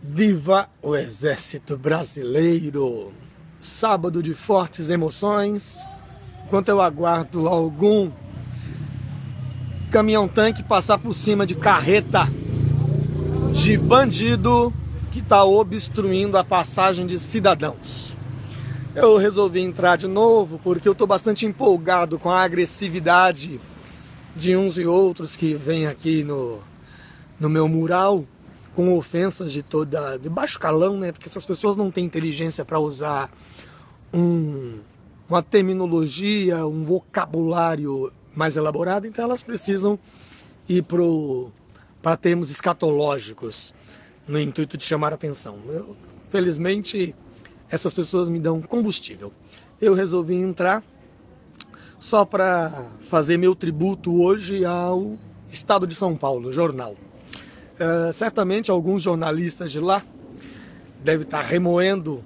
Viva o Exército Brasileiro! Sábado de fortes emoções, enquanto eu aguardo algum caminhão-tanque passar por cima de carreta de bandido que está obstruindo a passagem de cidadãos. Eu resolvi entrar de novo porque eu estou bastante empolgado com a agressividade de uns e outros que vêm aqui no meu mural, com ofensas de baixo calão, né? Porque essas pessoas não têm inteligência para usar uma terminologia, um vocabulário mais elaborado, então elas precisam ir para termos escatológicos no intuito de chamar a atenção. Felizmente, essas pessoas me dão combustível. Eu resolvi entrar só para fazer meu tributo hoje ao Estado de São Paulo, jornal. Certamente alguns jornalistas de lá devem estar remoendo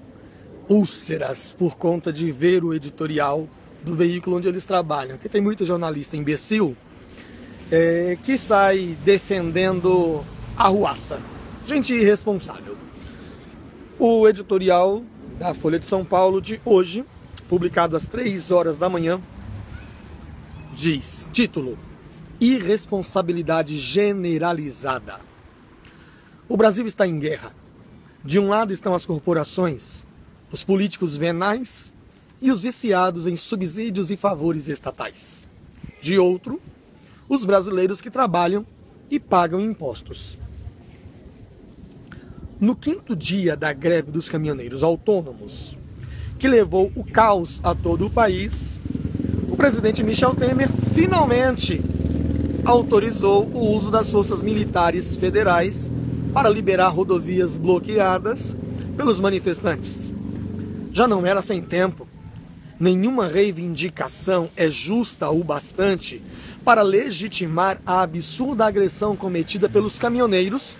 úlceras por conta de ver o editorial do veículo onde eles trabalham. Porque tem muito jornalista imbecil que sai defendendo a ruaça. Gente irresponsável. O editorial da Folha de São Paulo de hoje, publicado às 3 horas da manhã, diz, título: Irresponsabilidade generalizada. O Brasil está em guerra. De um lado estão as corporações, os políticos venais e os viciados em subsídios e favores estatais. De outro, os brasileiros que trabalham e pagam impostos. No 5º dia da greve dos caminhoneiros autônomos, que levou o caos a todo o país, o presidente Michel Temer finalmente autorizou o uso das forças militares federais para liberar rodovias bloqueadas pelos manifestantes. Já não era sem tempo. Nenhuma reivindicação é justa o bastante para legitimar a absurda agressão cometida pelos caminhoneiros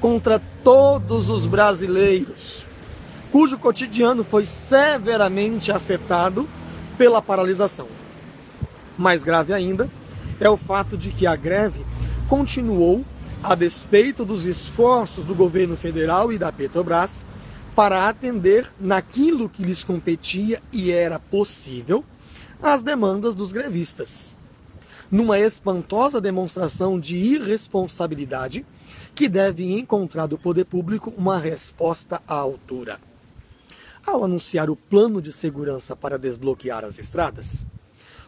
contra todos os brasileiros, cujo cotidiano foi severamente afetado pela paralisação. Mais grave ainda é o fato de que a greve continuou a despeito dos esforços do governo federal e da Petrobras para atender naquilo que lhes competia e era possível as demandas dos grevistas, numa espantosa demonstração de irresponsabilidade que deve encontrar do poder público uma resposta à altura. Ao anunciar o plano de segurança para desbloquear as estradas,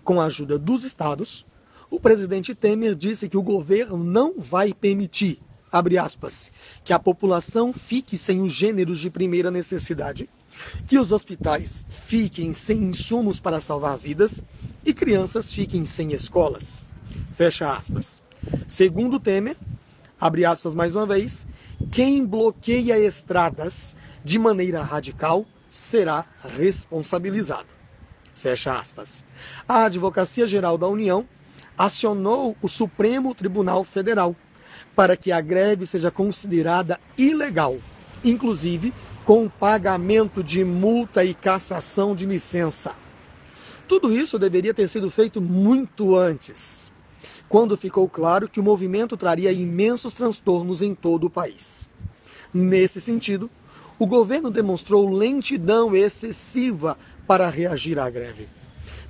com a ajuda dos estados, o presidente Temer disse que o governo não vai permitir, abre aspas, que a população fique sem os gêneros de primeira necessidade, que os hospitais fiquem sem insumos para salvar vidas e crianças fiquem sem escolas, fecha aspas. Segundo Temer, abre aspas mais uma vez, quem bloqueia estradas de maneira radical será responsabilizado, fecha aspas. A Advocacia Geral da União acionou o Supremo Tribunal Federal para que a greve seja considerada ilegal, inclusive com pagamento de multa e cassação de licença. Tudo isso deveria ter sido feito muito antes, quando ficou claro que o movimento traria imensos transtornos em todo o país. Nesse sentido, o governo demonstrou lentidão excessiva para reagir à greve,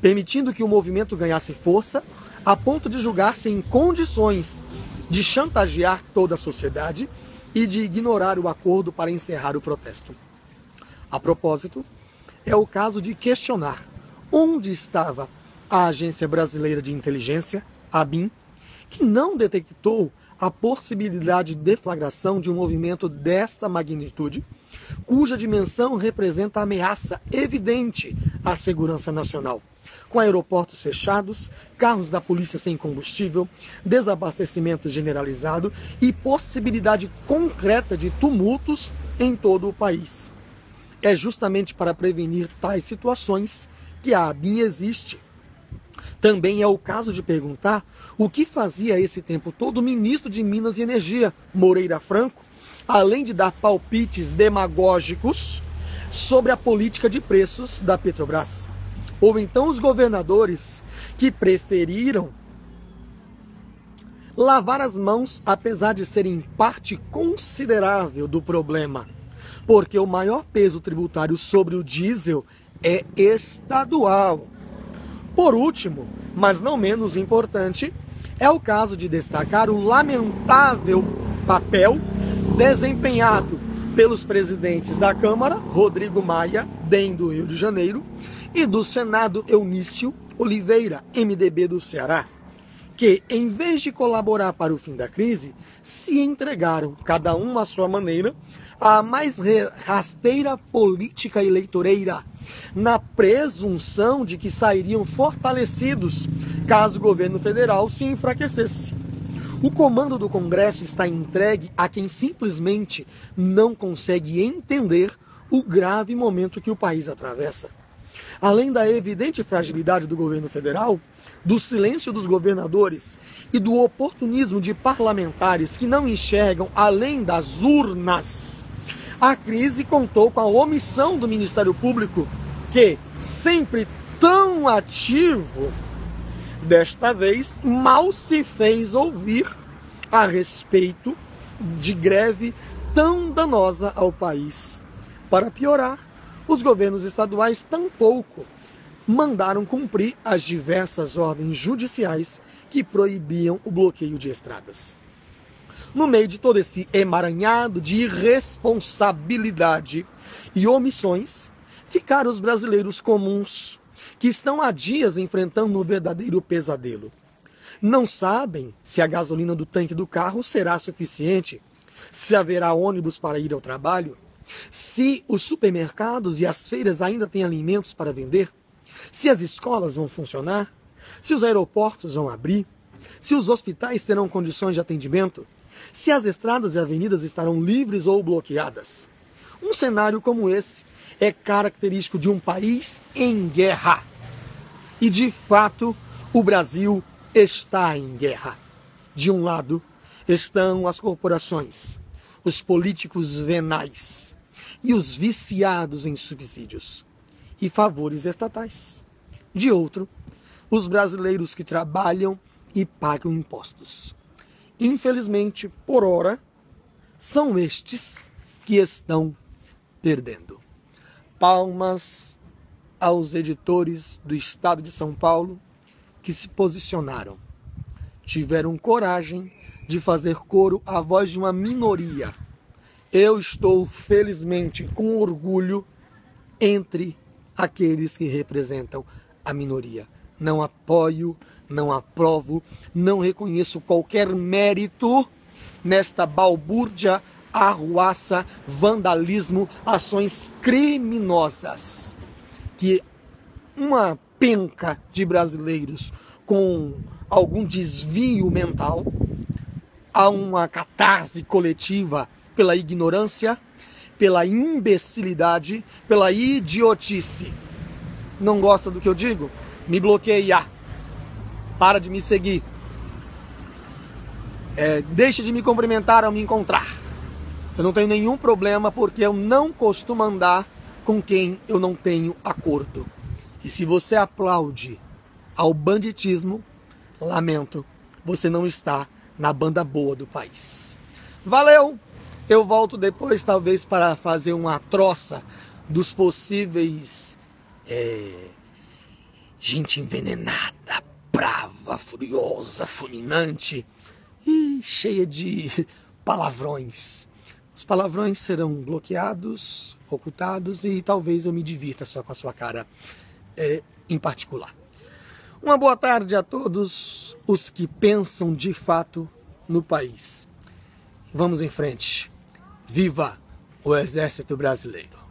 permitindo que o movimento ganhasse força a ponto de julgar-se em condições de chantagear toda a sociedade e de ignorar o acordo para encerrar o protesto. A propósito, é o caso de questionar onde estava a Agência Brasileira de Inteligência, a ABIN, que não detectou a possibilidade de deflagração de um movimento dessa magnitude, cuja dimensão representa ameaça evidente à segurança nacional, com aeroportos fechados, carros da polícia sem combustível, desabastecimento generalizado e possibilidade concreta de tumultos em todo o país. É justamente para prevenir tais situações que a ABIN existe. Também é o caso de perguntar o que fazia esse tempo todo o ministro de Minas e Energia, Moreira Franco, além de dar palpites demagógicos sobre a política de preços da Petrobras. Ou então os governadores que preferiram lavar as mãos, apesar de serem parte considerável do problema, porque o maior peso tributário sobre o diesel é estadual. Por último, mas não menos importante, é o caso de destacar o lamentável papel desempenhado pelos presidentes da Câmara, Rodrigo Maia, DEM do Rio de Janeiro, e do Senado, Eunício Oliveira, MDB do Ceará, que, em vez de colaborar para o fim da crise, se entregaram, cada um à sua maneira, à mais rasteira política eleitoreira, na presunção de que sairiam fortalecidos caso o governo federal se enfraquecesse. O comando do Congresso está entregue a quem simplesmente não consegue entender o grave momento que o país atravessa. Além da evidente fragilidade do governo federal, do silêncio dos governadores e do oportunismo de parlamentares que não enxergam além das urnas, a crise contou com a omissão do Ministério Público, que, sempre tão ativo, desta vez mal se fez ouvir a respeito de greve tão danosa ao país. Para piorar, os governos estaduais tampouco mandaram cumprir as diversas ordens judiciais que proibiam o bloqueio de estradas. No meio de todo esse emaranhado de irresponsabilidade e omissões, ficaram os brasileiros comuns, que estão há dias enfrentando um verdadeiro pesadelo. Não sabem se a gasolina do tanque do carro será suficiente, se haverá ônibus para ir ao trabalho, se os supermercados e as feiras ainda têm alimentos para vender, se as escolas vão funcionar, se os aeroportos vão abrir, se os hospitais terão condições de atendimento, se as estradas e avenidas estarão livres ou bloqueadas. Um cenário como esse é característico de um país em guerra. E, de fato, o Brasil está em guerra. De um lado estão as corporações, os políticos venais e os viciados em subsídios e favores estatais. De outro, os brasileiros que trabalham e pagam impostos. Infelizmente, por ora, são estes que estão perdendo. Palmas aos editores do Estado de São Paulo que se posicionaram, tiveram coragem de fazer coro à voz de uma minoria. Eu estou, felizmente, com orgulho entre aqueles que representam a minoria. Não apoio, não aprovo, não reconheço qualquer mérito nesta balbúrdia, arruaça, vandalismo, ações criminosas que uma penca de brasileiros com algum desvio mental, há uma catarse coletiva pela ignorância, pela imbecilidade, pela idiotice. Não gosta do que eu digo? Me bloqueia. Para de me seguir. Deixe de me cumprimentar ao me encontrar. Eu não tenho nenhum problema porque eu não costumo andar com quem eu não tenho acordo. E se você aplaude ao banditismo, lamento, você não está na banda boa do país. Valeu! Eu volto depois, talvez, para fazer uma troça dos possíveis... gente envenenada, brava, furiosa, fulminante e cheia de palavrões. Os palavrões serão bloqueados, ocultados e talvez eu me divirta só com a sua cara em particular. Uma boa tarde a todos os que pensam de fato no país. Vamos em frente. Viva o Exército Brasileiro!